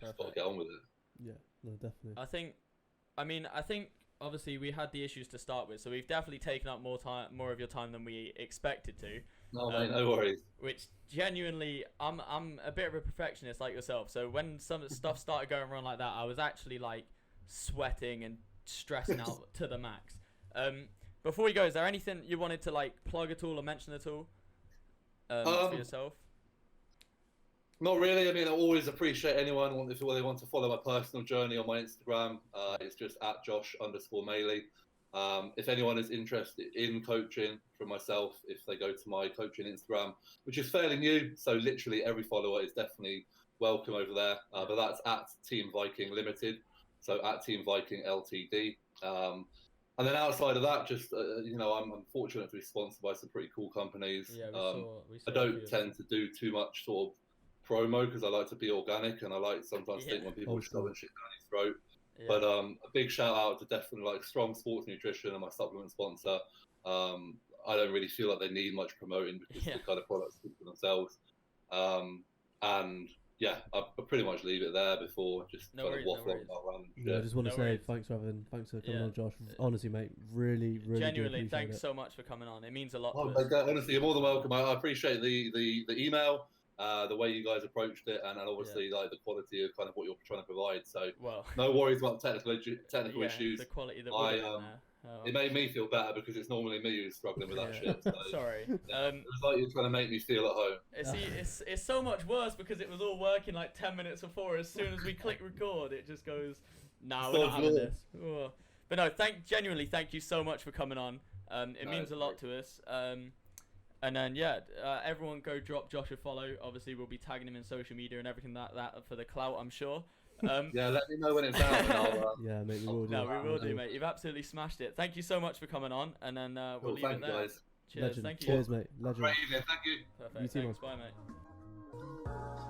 Just got to get on with it. Yeah, no, definitely. I think obviously we had the issues to start with, so we've definitely taken up more of your time than we expected to. No, mate, no worries. Which genuinely, I'm a bit of a perfectionist like yourself. So when some stuff started going wrong like that, I was actually like sweating and stressing out to the max. Before we go, is there anything you wanted to like plug at all or mention at all for yourself? Not really. I mean, I always appreciate anyone if they want to follow my personal journey on my Instagram. It's just at Josh_Maley. If anyone is interested in coaching from myself, if they go to my coaching Instagram, which is fairly new, so literally every follower is definitely welcome over there. But that's at Team Viking Limited, so at Team Viking Ltd. And then outside of that, just you know, I'm fortunate to be sponsored by some pretty cool companies. We saw I don't tend to do too much sort of promo, because I like to be organic, and I like sometimes think when people shoving shit down your throat. But a big shout out to definitely like Strong Sports Nutrition and my supplement sponsor. I don't really feel like they need much promoting, because the kind of products speak for themselves. And yeah, I'll pretty much leave it there before just kind of waffling about random shit. Yeah, I just want to say thanks for coming on, Josh. Honestly, mate, really genuinely, thanks so much for coming on. It means a lot to us. Honestly, you're more than welcome. I appreciate the email. The way you guys approached it, and obviously like the quality of kind of what you're trying to provide. So no worries about technical issues. The quality that we're It made me feel better because it's normally me who's struggling with that shit. So, Sorry. yeah, it was like you're trying to make me feel at home. It's so much worse because it was all working like 10 minutes before. As soon as we click record, it just goes, "No, we're not having this." Ugh. But no, genuinely, thank you so much for coming on. It means a lot to us. And then everyone go drop Josh a follow. Obviously, we'll be tagging him in social media and everything like that for the clout, I'm sure. Yeah, let me know when it's out. And I'll, yeah, mate, we will do. No, we will do, mate. You've absolutely smashed it. Thank you so much for coming on, and then we'll leave it there. Guys. Cheers, Legend. thank you. Cheers, mate. Legend. Great evening, thank you. Perfect. You too, Thanks, bye, mate.